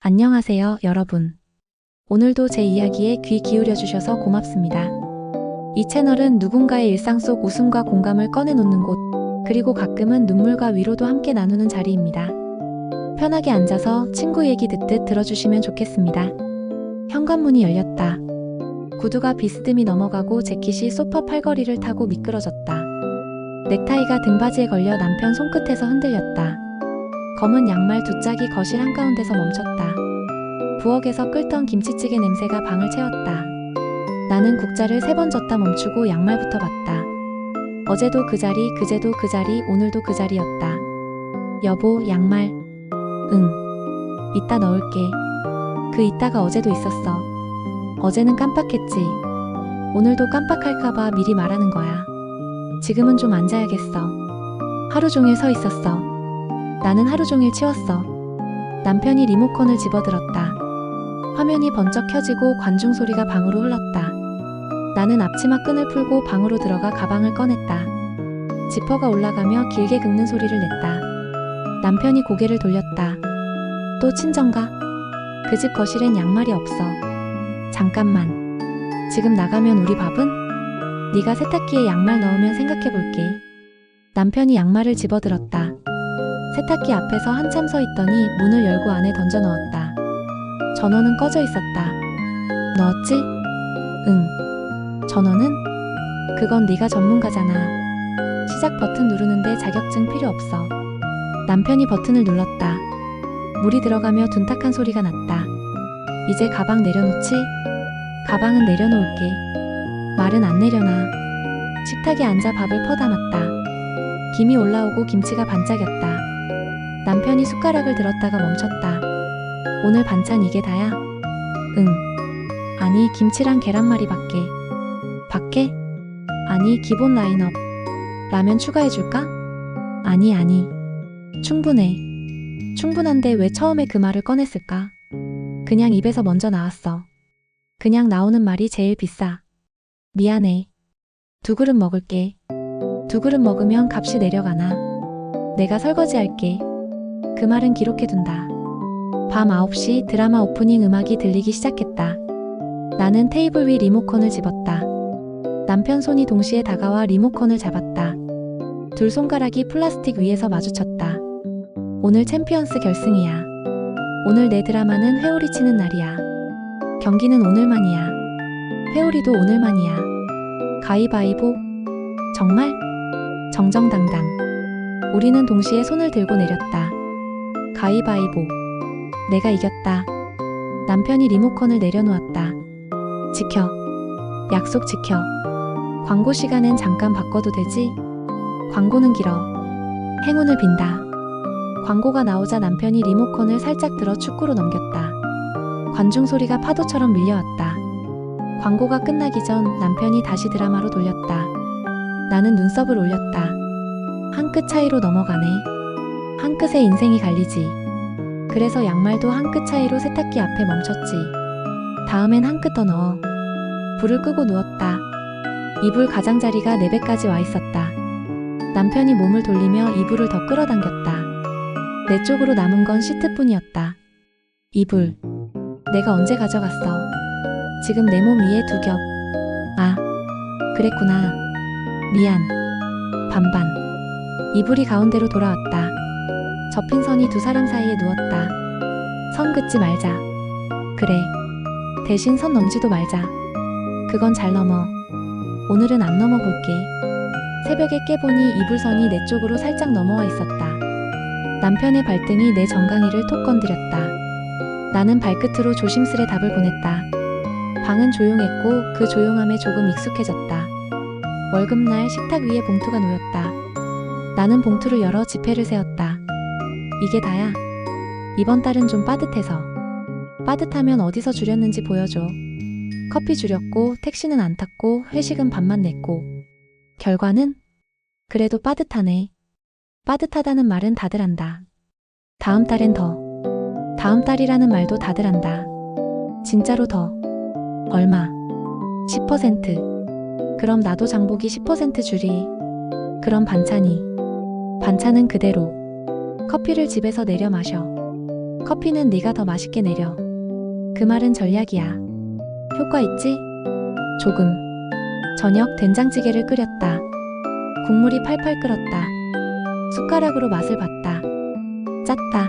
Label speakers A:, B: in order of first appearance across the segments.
A: 안녕하세요, 여러분. 오늘도 제 이야기에 귀 기울여 주셔서 고맙습니다. 이 채널은 누군가의 일상 속 웃음과 공감을 꺼내놓는 곳, 그리고 가끔은 눈물과 위로도 함께 나누는 자리입니다. 편하게 앉아서 친구 얘기 듣듯 들어주시면 좋겠습니다. 현관문이 열렸다. 구두가 비스듬히 넘어가고 재킷이 소파 팔걸이를 타고 미끄러졌다. 넥타이가 등받이에 걸려 남편 손끝에서 흔들렸다. 검은 양말 두 짝이 거실 한가운데서 멈췄다. 부엌에서 끓던 김치찌개 냄새가 방을 채웠다. 나는 국자를 3번 젓다 멈추고 양말부터 봤다. 어제도 그 자리, 그제도 그 자리, 오늘도 그 자리였다. 여보, 양말. 응. 이따 넣을게. 그 이따가 어제도 있었어. 어제는 깜빡했지. 오늘도 깜빡할까봐 미리 말하는 거야. 지금은 좀 앉아야겠어. 하루 종일 서 있었어. 나는 하루 종일 치웠어. 남편이 리모컨을 집어들었다. 화면이 번쩍 켜지고 관중 소리가 방으로 흘렀다. 나는 앞치마 끈을 풀고 방으로 들어가 가방을 꺼냈다. 지퍼가 올라가며 길게 긁는 소리를 냈다. 남편이 고개를 돌렸다. 또 친정가? 그 집 거실엔 양말이 없어. 잠깐만. 지금 나가면 우리 밥은? 네가 세탁기에 양말 넣으면 생각해볼게. 남편이 양말을 집어들었다. 세탁기 앞에서 한참 서 있더니 문을 열고 안에 던져 넣었다. 전원은 꺼져 있었다. 넣었지? 응. 전원은? 그건 네가 전문가잖아. 시작 버튼 누르는데 자격증 필요 없어. 남편이 버튼을 눌렀다. 물이 들어가며 둔탁한 소리가 났다. 이제 가방 내려놓지? 가방은 내려놓을게. 말은 안 내려놔. 식탁에 앉아 밥을 퍼담았다. 김이 올라오고 김치가 반짝였다. 남편이 숟가락을 들었다가 멈췄다. 오늘 반찬 이게 다야? 응. 아니, 김치랑 계란말이 밖에. 밖에? 아니, 기본 라인업. 라면 추가해줄까? 아니. 충분해. 충분한데 왜 처음에 그 말을 꺼냈을까? 그냥 입에서 먼저 나왔어. 그냥 나오는 말이 제일 비싸. 미안해. 2그릇 먹을게. 2그릇 먹으면 값이 내려가나? 내가 설거지할게. 그 말은 기록해둔다. 밤 9시 드라마 오프닝 음악이 들리기 시작했다. 나는 테이블 위 리모컨을 집었다. 남편 손이 동시에 다가와 리모컨을 잡았다. 둘 손가락이 플라스틱 위에서 마주쳤다. 오늘 챔피언스 결승이야. 오늘 내 드라마는 회오리 치는 날이야. 경기는 오늘만이야. 회오리도 오늘만이야. 가위바위보? 정말? 정정당당. 우리는 동시에 손을 들고 내렸다. 가위바위보. 내가 이겼다. 남편이 리모컨을 내려놓았다. 지켜. 약속 지켜. 광고 시간엔 잠깐 바꿔도 되지? 광고는 길어. 행운을 빈다. 광고가 나오자 남편이 리모컨을 살짝 들어 축구로 넘겼다. 관중 소리가 파도처럼 밀려왔다. 광고가 끝나기 전 남편이 다시 드라마로 돌렸다. 나는 눈썹을 올렸다. 한 끗 차이로 넘어가네. 한 끗에 인생이 갈리지. 그래서 양말도 한 끗 차이로 세탁기 앞에 멈췄지. 다음엔 한 끗 더 넣어. 불을 끄고 누웠다. 이불 가장자리가 내 배까지 와 있었다. 남편이 몸을 돌리며 이불을 더 끌어당겼다. 내 쪽으로 남은 건 시트뿐이었다. 이불. 내가 언제 가져갔어? 지금 내 몸 위에 2겹. 아, 그랬구나. 미안. 반반. 이불이 가운데로 돌아왔다. 접힌 선이 두 사람 사이에 누웠다. 선 긋지 말자. 그래. 대신 선 넘지도 말자. 그건 잘 넘어. 오늘은 안 넘어볼게. 새벽에 깨보니 이불선이 내 쪽으로 살짝 넘어와 있었다. 남편의 발등이 내 정강이를 톡 건드렸다. 나는 발끝으로 조심스레 답을 보냈다. 방은 조용했고 그 조용함에 조금 익숙해졌다. 월급날 식탁 위에 봉투가 놓였다. 나는 봉투를 열어 지폐를 세었다. 이게 다야. 이번 달은 좀 빠듯해서. 빠듯하면 어디서 줄였는지 보여줘. 커피 줄였고 택시는 안 탔고 회식은 밥만 냈고. 결과는? 그래도 빠듯하네. 빠듯하다는 말은 다들 한다. 다음 달엔 더. 다음 달이라는 말도 다들 한다. 진짜로 더. 얼마? 10%. 그럼 나도 장보기 10% 줄이. 그럼 반찬이. 반찬은 그대로. 커피를 집에서 내려 마셔. 커피는 네가 더 맛있게 내려. 그 말은 전략이야. 효과 있지? 조금. 저녁 된장찌개를 끓였다. 국물이 팔팔 끓었다. 숟가락으로 맛을 봤다. 짰다.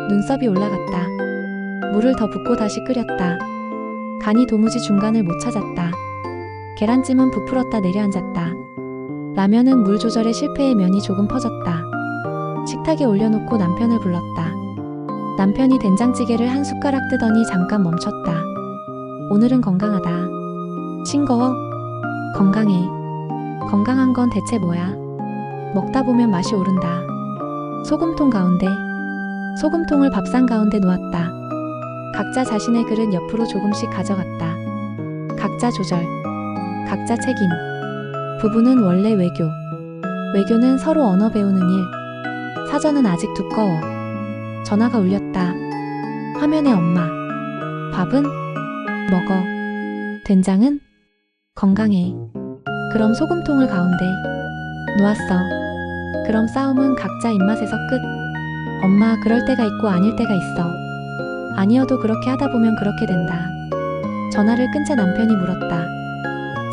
A: 눈썹이 올라갔다. 물을 더 붓고 다시 끓였다. 간이 도무지 중간을 못 찾았다. 계란찜은 부풀었다 내려앉았다. 라면은 물 조절에 실패해 면이 조금 퍼졌다. 식탁에 올려놓고 남편을 불렀다. 남편이 된장찌개를 한 숟가락 뜨더니 잠깐 멈췄다. 오늘은 건강하다. 싱거워? 건강해. 건강한 건 대체 뭐야? 먹다 보면 맛이 오른다. 소금통 가운데. 소금통을 밥상 가운데 놓았다. 각자 자신의 그릇 옆으로 조금씩 가져갔다. 각자 조절. 각자 책임. 부부는 원래 외교. 외교는 서로 언어 배우는 일. 사전은 아직 두꺼워. 전화가 울렸다. 화면에 엄마. 밥은? 먹어. 된장은? 건강해. 그럼 소금통을 가운데. 놓았어. 그럼 싸움은 각자 입맛에서 끝. 엄마, 그럴 때가 있고 아닐 때가 있어. 아니어도 그렇게 하다 보면 그렇게 된다. 전화를 끊자 남편이 물었다.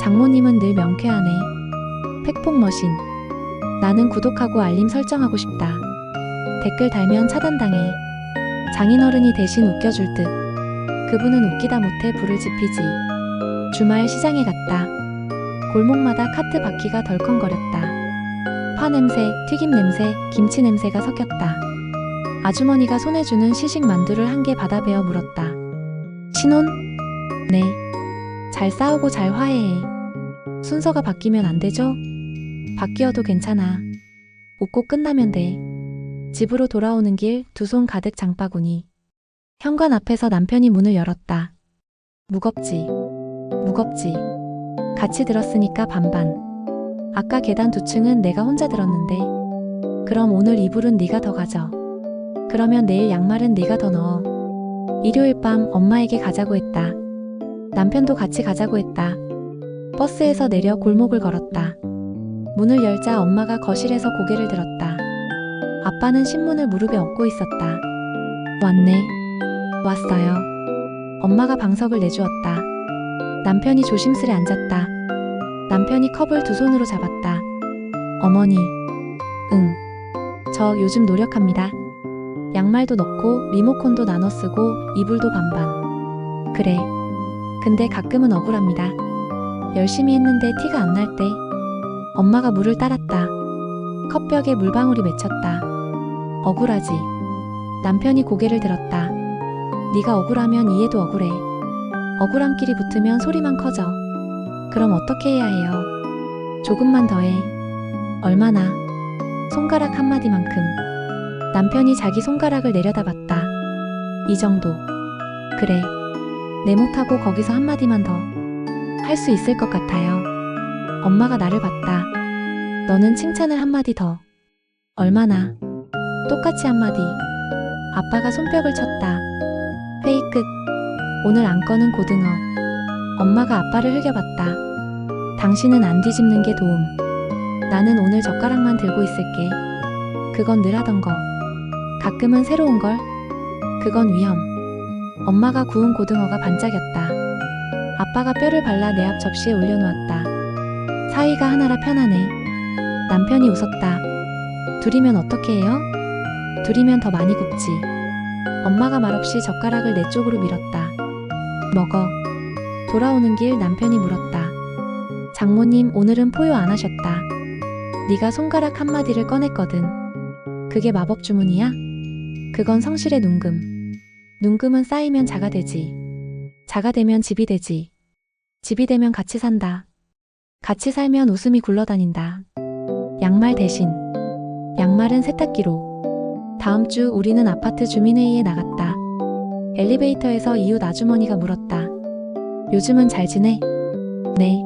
A: 장모님은 늘 명쾌하네. 팩폭머신. 나는 구독하고 알림 설정하고 싶다. 댓글 달면 차단당해. 장인어른이 대신 웃겨줄 듯. 그분은 웃기다 못해 불을 지피지. 주말 시장에 갔다. 골목마다 카트 바퀴가 덜컹거렸다. 파 냄새, 튀김 냄새, 김치 냄새가 섞였다. 아주머니가 손에 주는 시식 만두를 한 개 받아 베어 물었다. 신혼? 네. 잘 싸우고 잘 화해해. 순서가 바뀌면 안 되죠? 바뀌어도 괜찮아. 웃고 끝나면 돼. 집으로 돌아오는 길 두 손 가득 장바구니. 현관 앞에서 남편이 문을 열었다. 무겁지. 무겁지. 같이 들었으니까 반반. 아까 계단 2층은 내가 혼자 들었는데. 그럼 오늘 이불은 네가 더 가져. 그러면 내일 양말은 네가 더 넣어. 일요일 밤 엄마에게 가자고 했다. 남편도 같이 가자고 했다. 버스에서 내려 골목을 걸었다. 문을 열자 엄마가 거실에서 고개를 들었다. 아빠는 신문을 무릎에 얹고 있었다. 왔네. 왔어요. 엄마가 방석을 내주었다. 남편이 조심스레 앉았다. 남편이 컵을 두 손으로 잡았다. 어머니. 응. 저 요즘 노력합니다. 양말도 넣고 리모컨도 나눠 쓰고 이불도 반반. 그래. 근데 가끔은 억울합니다. 열심히 했는데 티가 안 날 때. 엄마가 물을 따랐다. 컵벽에 물방울이 맺혔다. 억울하지. 남편이 고개를 들었다. 네가 억울하면 이해도 억울해. 억울함끼리 붙으면 소리만 커져. 그럼 어떻게 해야 해요? 조금만 더 해. 얼마나? 손가락 한마디만큼. 남편이 자기 손가락을 내려다봤다. 이 정도. 그래. 내 못하고 거기서 한마디만 더. 할 수 있을 것 같아요. 엄마가 나를 봤다. 너는 칭찬을 한마디 더. 얼마나? 똑같이 한마디. 아빠가 손뼉을 쳤다. 회의 끝. 오늘 안건은 고등어. 엄마가 아빠를 흘겨봤다. 당신은 안 뒤집는 게 도움. 나는 오늘 젓가락만 들고 있을게. 그건 늘 하던 거. 가끔은 새로운 걸. 그건 위험. 엄마가 구운 고등어가 반짝였다. 아빠가 뼈를 발라 내 앞 접시에 올려놓았다. 사이가 하나라 편하네. 남편이 웃었다. 둘이면 어떻게 해요? 둘이면 더 많이 굽지. 엄마가 말없이 젓가락을 내 쪽으로 밀었다. 먹어. 돌아오는 길 남편이 물었다. 장모님, 오늘은 포효 안 하셨다. 네가 손가락 한마디를 꺼냈거든. 그게 마법 주문이야? 그건 성실의 눈금. 눈금은 쌓이면 자가 되지. 자가 되면 집이 되지. 집이 되면 같이 산다. 같이 살면 웃음이 굴러다닌다. 양말 대신. 양말은 세탁기로. 다음 주 우리는 아파트 주민회의에 나갔다. 엘리베이터에서 이웃 아주머니가 물었다. 요즘은 잘 지내? 네.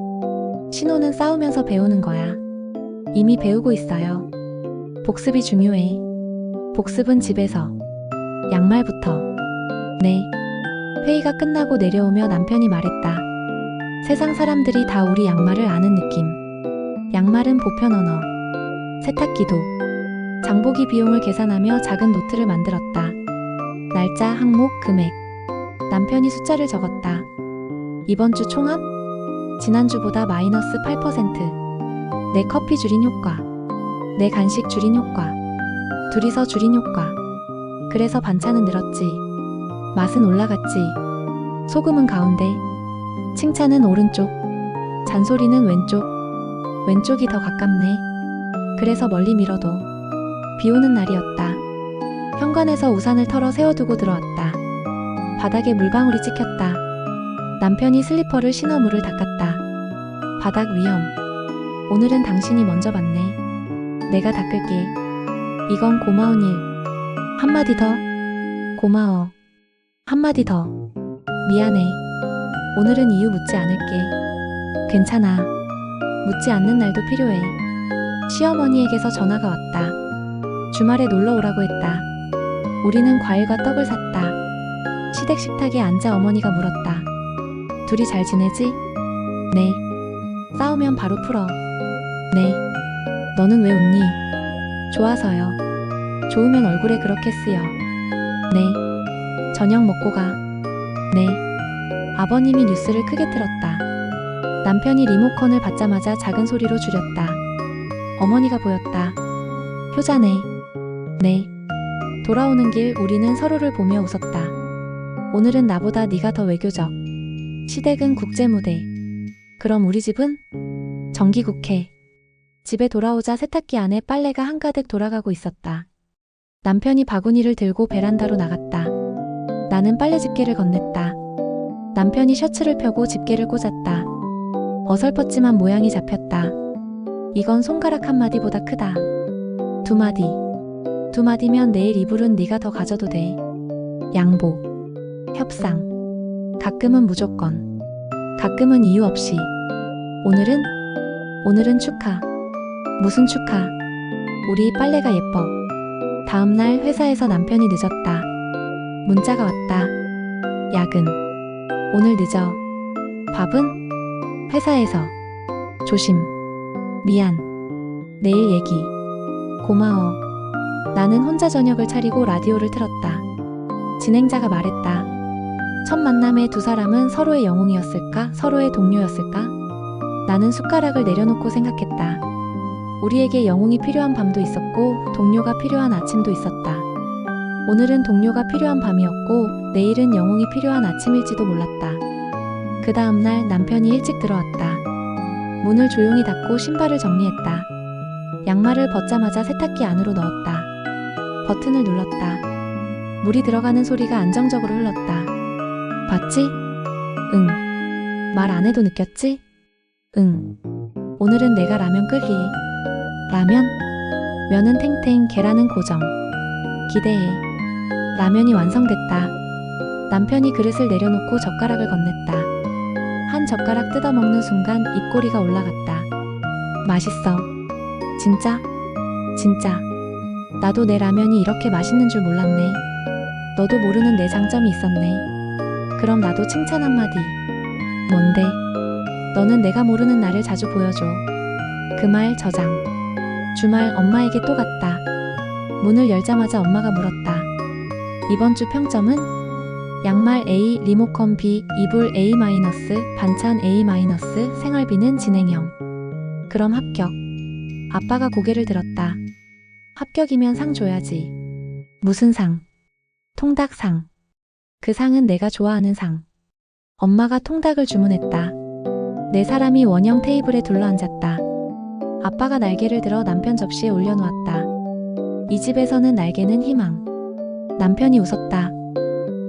A: 신호는 싸우면서 배우는 거야. 이미 배우고 있어요. 복습이 중요해. 복습은 집에서. 양말부터. 네. 회의가 끝나고 내려오며 남편이 말했다. 세상 사람들이 다 우리 양말을 아는 느낌. 양말은 보편 언어. 세탁기도. 장보기 비용을 계산하며 작은 노트를 만들었다. 날짜, 항목, 금액. 남편이 숫자를 적었다. 이번 주 총합? 지난주보다 마이너스 8%. 내 커피 줄인 효과. 내 간식 줄인 효과. 둘이서 줄인 효과. 그래서 반찬은 늘었지. 맛은 올라갔지. 소금은 가운데. 칭찬은 오른쪽. 잔소리는 왼쪽. 왼쪽이 더 가깝네. 그래서 멀리 밀어도. 비 오는 날이었다. 현관에서 우산을 털어 세워두고 들어왔다. 바닥에 물방울이 찍혔다. 남편이 슬리퍼를 신어 물을 닦았다. 바닥 위험. 오늘은 당신이 먼저 봤네. 내가 닦을게. 이건 고마운 일. 한마디 더. 고마워. 한마디 더. 미안해. 오늘은 이유 묻지 않을게. 괜찮아. 묻지 않는 날도 필요해. 시어머니에게서 전화가 왔다. 주말에 놀러 오라고 했다. 우리는 과일과 떡을 샀다. 시댁 식탁에 앉아 어머니가 물었다. 둘이 잘 지내지? 네. 싸우면 바로 풀어. 네. 너는 왜 웃니? 좋아서요. 좋으면 얼굴에 그렇게 쓰여. 네. 저녁 먹고 가. 네. 아버님이 뉴스를 크게 틀었다. 남편이 리모컨을 받자마자 작은 소리로 줄였다. 어머니가 보였다. 효자네. 네. 돌아오는 길 우리는 서로를 보며 웃었다. 오늘은 나보다 네가 더 외교적. 시댁은 국제무대. 그럼 우리 집은? 정기국회. 집에 돌아오자 세탁기 안에 빨래가 한가득 돌아가고 있었다. 남편이 바구니를 들고 베란다로 나갔다. 나는 빨래 집게를 건넸다. 남편이 셔츠를 펴고 집게를 꽂았다. 어설펐지만 모양이 잡혔다. 이건 손가락 한 마디보다 크다. 두 마디. 두 마디면 내일 이불은 네가 더 가져도 돼. 양보. 협상. 가끔은 무조건. 가끔은 이유 없이. 오늘은 축하. 무슨 축하? 우리 빨래가 예뻐. 다음날 회사에서 남편이 늦었다. 문자가 왔다. 야근. 오늘 늦어. 밥은? 회사에서. 조심. 미안. 내일 얘기. 고마워. 나는 혼자 저녁을 차리고 라디오를 틀었다. 진행자가 말했다. 첫 만남의 두 사람은 서로의 영웅이었을까? 서로의 동료였을까? 나는 숟가락을 내려놓고 생각했다. 우리에게 영웅이 필요한 밤도 있었고 동료가 필요한 아침도 있었다. 오늘은 동료가 필요한 밤이었고 내일은 영웅이 필요한 아침일지도 몰랐다. 그 다음날 남편이 일찍 들어왔다. 문을 조용히 닫고 신발을 정리했다. 양말을 벗자마자 세탁기 안으로 넣었다. 버튼을 눌렀다. 물이 들어가는 소리가 안정적으로 흘렀다. 봤지? 응. 말 안 해도 느꼈지? 응. 오늘은 내가 라면 끓기. 라면? 면은 탱탱, 계란은 고정. 기대해. 라면이 완성됐다. 남편이 그릇을 내려놓고 젓가락을 건넸다. 한 젓가락 뜯어먹는 순간 입꼬리가 올라갔다. 맛있어. 진짜? 진짜. 나도 내 라면이 이렇게 맛있는 줄 몰랐네. 너도 모르는 내 장점이 있었네. 그럼 나도 칭찬 한마디. 뭔데? 너는 내가 모르는 나를 자주 보여줘. 그 말 저장. 주말 엄마에게 또 갔다. 문을 열자마자 엄마가 물었다. 이번 주 평점은? 양말 A, 리모컨 B, 이불 A-, 반찬 A-, 생활비는 진행형. 그럼 합격. 아빠가 고개를 들었다. 합격이면 상 줘야지. 무슨 상? 통닭상. 그 상은 내가 좋아하는 상. 엄마가 통닭을 주문했다. 네 사람이 원형 테이블에 둘러앉았다. 아빠가 날개를 들어 남편 접시에 올려놓았다. 이 집에서는 날개는 희망. 남편이 웃었다.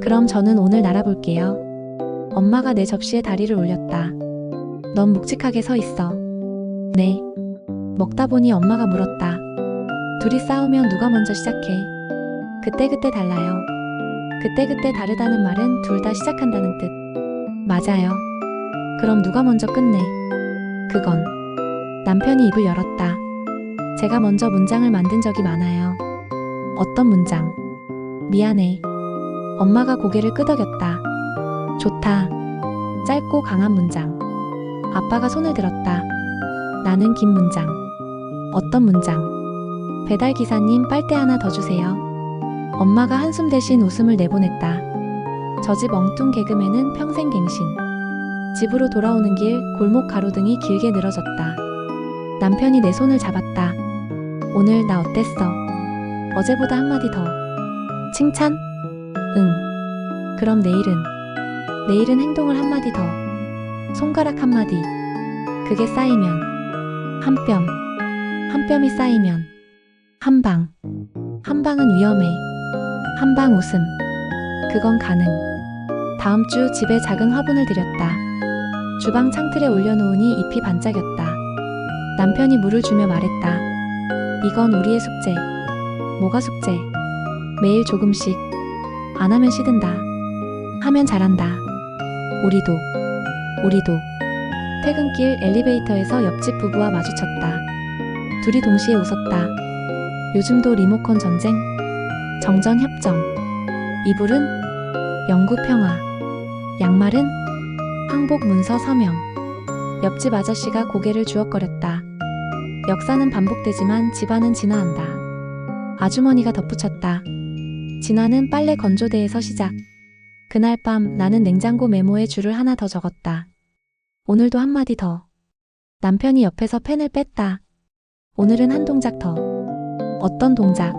A: 그럼 저는 오늘 날아볼게요. 엄마가 내 접시에 다리를 올렸다. 넌 묵직하게 서 있어. 네. 먹다 보니 엄마가 물었다. 둘이 싸우면 누가 먼저 시작해? 그때그때 달라요. 그때그때 다르다는 말은 둘 다 시작한다는 뜻. 맞아요. 그럼 누가 먼저 끝내? 그건. 남편이 입을 열었다. 제가 먼저 문장을 만든 적이 많아요. 어떤 문장? 미안해. 엄마가 고개를 끄덕였다. 좋다. 짧고 강한 문장. 아빠가 손을 들었다. 나는 긴 문장. 어떤 문장? 배달기사님 빨대 하나 더 주세요. 엄마가 한숨 대신 웃음을 내보냈다. 저 집 엉뚱 개그맨은 평생 갱신. 집으로 돌아오는 길 골목 가로등이 길게 늘어졌다. 남편이 내 손을 잡았다. 오늘 나 어땠어? 어제보다 한마디 더. 칭찬? 응. 그럼 내일은 행동을 한마디 더. 손가락 한마디. 그게 쌓이면 한 뼘이 쌓이면 한 방은 위험해. 한 방 웃음. 그건 가능. 다음 주 집에 작은 화분을 들였다. 주방 창틀에 올려놓으니 잎이 반짝였다. 남편이 물을 주며 말했다. 이건 우리의 숙제. 뭐가 숙제? 매일 조금씩. 안 하면 시든다. 하면 잘한다. 우리도. 퇴근길 엘리베이터에서 옆집 부부와 마주쳤다. 둘이 동시에 웃었다. 요즘도 리모컨 전쟁? 정전 협정. 이불은 영구 평화. 양말은 항복 문서 서명. 옆집 아저씨가 고개를 주걱거렸다. 역사는 반복되지만 집안은 진화한다. 아주머니가 덧붙였다. 진화는 빨래 건조대에서 시작. 그날 밤 나는 냉장고 메모에 줄을 하나 더 적었다. 오늘도 한마디 더. 남편이 옆에서 펜을 뺐다. 오늘은 한 동작 더. 어떤 동작?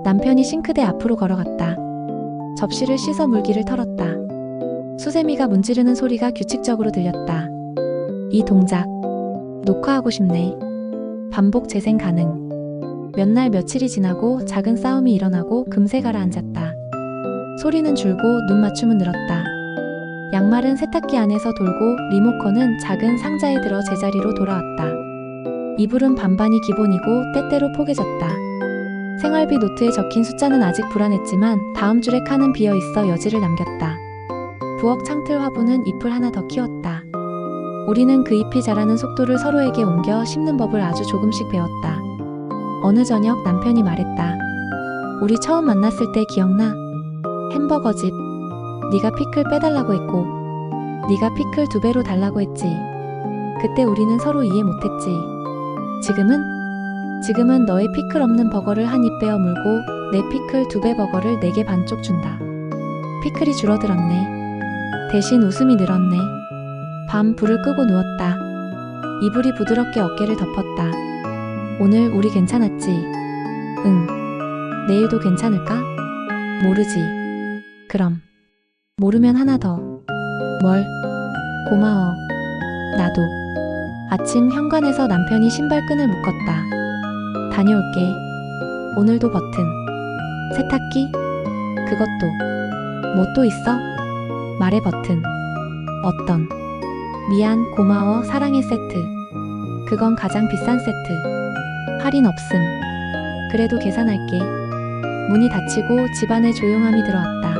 A: 남편이 싱크대 앞으로 걸어갔다. 접시를 씻어 물기를 털었다. 수세미가 문지르는 소리가 규칙적으로 들렸다. 이 동작 녹화하고 싶네. 반복 재생 가능. 몇 날 며칠이 지나고 작은 싸움이 일어나고 금세 가라앉았다. 소리는 줄고 눈 맞춤은 늘었다. 양말은 세탁기 안에서 돌고 리모컨은 작은 상자에 들어 제자리로 돌아왔다. 이불은 반반이 기본이고 때때로 포개졌다. 생활비 노트에 적힌 숫자는 아직 불안했지만 다음 줄에 칸은 비어있어 여지를 남겼다. 부엌 창틀 화분은 잎을 하나 더 키웠다. 우리는 그 잎이 자라는 속도를 서로에게 옮겨 심는 법을 아주 조금씩 배웠다. 어느 저녁 남편이 말했다. 우리 처음 만났을 때 기억나? 햄버거집. 네가 피클 빼달라고 했고 네가 피클 2배로 달라고 했지. 그때 우리는 서로 이해 못했지. 지금은 너의 피클 없는 버거를 한 입 빼어 물고 내 피클 2배 버거를 4개 반쪽 준다. 피클이 줄어들었네. 대신 웃음이 늘었네. 밤 불을 끄고 누웠다. 이불이 부드럽게 어깨를 덮었다. 오늘 우리 괜찮았지? 응. 내일도 괜찮을까? 모르지. 그럼. 모르면 하나 더. 뭘? 고마워. 나도. 아침 현관에서 남편이 신발끈을 묶었다. 다녀올게. 오늘도 버튼. 세탁기? 그것도. 뭐 또 있어? 말해 버튼. 어떤? 미안, 고마워, 사랑해 세트. 그건 가장 비싼 세트. 할인 없음. 그래도 계산할게. 문이 닫히고 집안에 조용함이 들어왔다.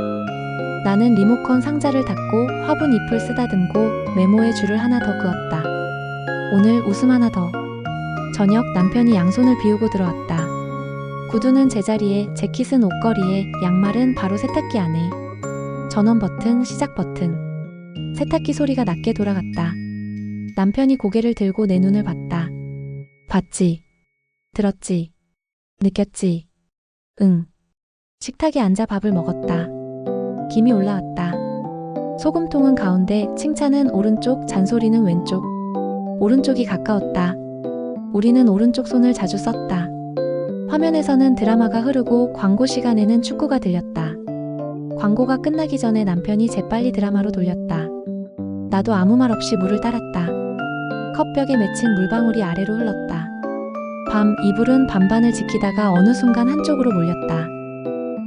A: 나는 리모컨 상자를 닫고 화분 잎을 쓰다듬고 메모에 줄을 하나 더 그었다. 오늘 웃음 하나 더. 저녁 남편이 양손을 비우고 들어왔다. 구두는 제자리에, 재킷은 옷걸이에, 양말은 바로 세탁기 안에. 전원 버튼, 시작 버튼. 세탁기 소리가 낮게 돌아갔다. 남편이 고개를 들고 내 눈을 봤다. 봤지? 들었지? 느꼈지? 응. 식탁에 앉아 밥을 먹었다. 김이 올라왔다. 소금통은 가운데, 칭찬은 오른쪽, 잔소리는 왼쪽. 오른쪽이 가까웠다. 우리는 오른쪽 손을 자주 썼다. 화면에서는 드라마가 흐르고 광고 시간에는 축구가 들렸다. 광고가 끝나기 전에 남편이 재빨리 드라마로 돌렸다. 나도 아무 말 없이 물을 따랐다. 컵벽에 맺힌 물방울이 아래로 흘렀다. 밤 이불은 반반을 지키다가 어느 순간 한쪽으로 몰렸다.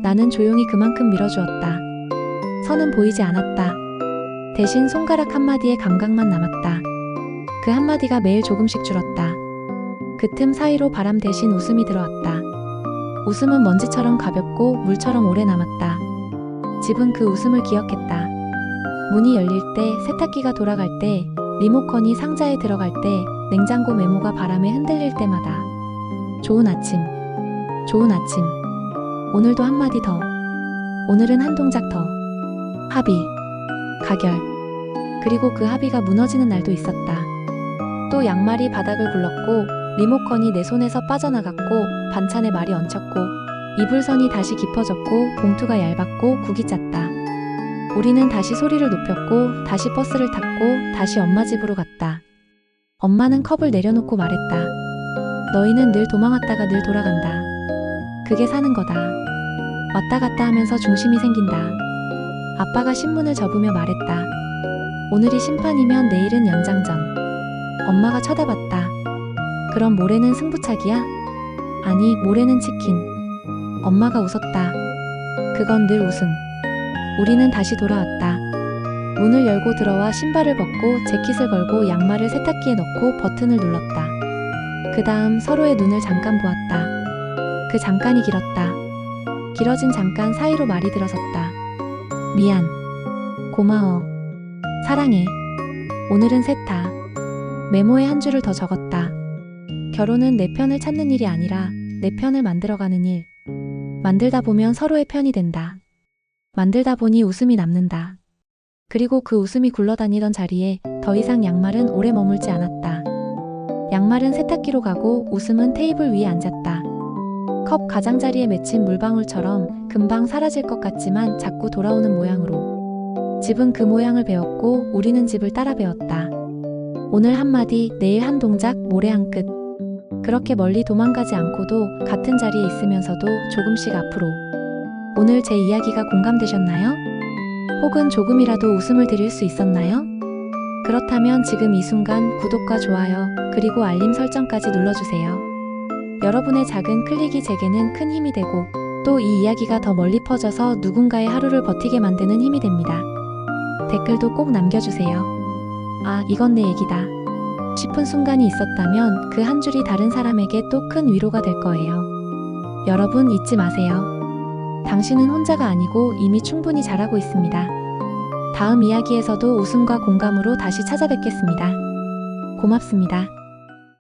A: 나는 조용히 그만큼 밀어주었다. 선은 보이지 않았다. 대신 손가락 한마디의 감각만 남았다. 그 한마디가 매일 조금씩 줄었다. 그 틈 사이로 바람 대신 웃음이 들어왔다. 웃음은 먼지처럼 가볍고 물처럼 오래 남았다. 집은 그 웃음을 기억했다. 문이 열릴 때, 세탁기가 돌아갈 때, 리모컨이 상자에 들어갈 때, 냉장고 메모가 바람에 흔들릴 때마다 좋은 아침, 좋은 아침. 오늘도 한마디 더. 오늘은 한 동작 더. 합의, 가결. 그리고 그 합의가 무너지는 날도 있었다. 또 양말이 바닥을 굴렀고 리모컨이 내 손에서 빠져나갔고 반찬에 말이 얹혔고 이불선이 다시 깊어졌고 봉투가 얇았고 국이 짰다. 우리는 다시 소리를 높였고 다시 버스를 탔고 다시 엄마 집으로 갔다. 엄마는 컵을 내려놓고 말했다. 너희는 늘 도망왔다가 늘 돌아간다. 그게 사는 거다. 왔다 갔다 하면서 중심이 생긴다. 아빠가 신문을 접으며 말했다. 오늘이 심판이면 내일은 연장전. 엄마가 쳐다봤다. 그럼 모레는 승부차기야? 아니, 모레는 치킨. 엄마가 웃었다. 그건 늘 우승. 우리는 다시 돌아왔다. 문을 열고 들어와 신발을 벗고 재킷을 걸고 양말을 세탁기에 넣고 버튼을 눌렀다. 그 다음 서로의 눈을 잠깐 보았다. 그 잠깐이 길었다. 길어진 잠깐 사이로 말이 들어섰다. 미안. 고마워. 사랑해. 오늘은 셋다. 메모에 한 줄을 더 적었다. 결혼은 내 편을 찾는 일이 아니라 내 편을 만들어가는 일. 만들다 보면 서로의 편이 된다. 만들다 보니 웃음이 남는다. 그리고 그 웃음이 굴러다니던 자리에 더 이상 양말은 오래 머물지 않았다. 양말은 세탁기로 가고 웃음은 테이블 위에 앉았다. 컵 가장자리에 맺힌 물방울처럼 금방 사라질 것 같지만 자꾸 돌아오는 모양으로. 집은 그 모양을 배웠고 우리는 집을 따라 배웠다. 오늘 한마디, 내일 한 동작, 모레 한 끝. 그렇게 멀리 도망가지 않고도 같은 자리에 있으면서도 조금씩 앞으로. 오늘 제 이야기가 공감되셨나요? 혹은 조금이라도 웃음을 드릴 수 있었나요? 그렇다면 지금 이 순간 구독과 좋아요, 그리고 알림 설정까지 눌러주세요. 여러분의 작은 클릭이 제게는 큰 힘이 되고 또 이 이야기가 더 멀리 퍼져서 누군가의 하루를 버티게 만드는 힘이 됩니다. 댓글도 꼭 남겨주세요. 아, 이건 내 얘기다 싶은 순간이 있었다면 그 한 줄이 다른 사람에게 또 큰 위로가 될 거예요. 여러분 잊지 마세요. 당신은 혼자가 아니고 이미 충분히 잘하고 있습니다. 다음 이야기에서도 웃음과 공감으로 다시 찾아뵙겠습니다. 고맙습니다.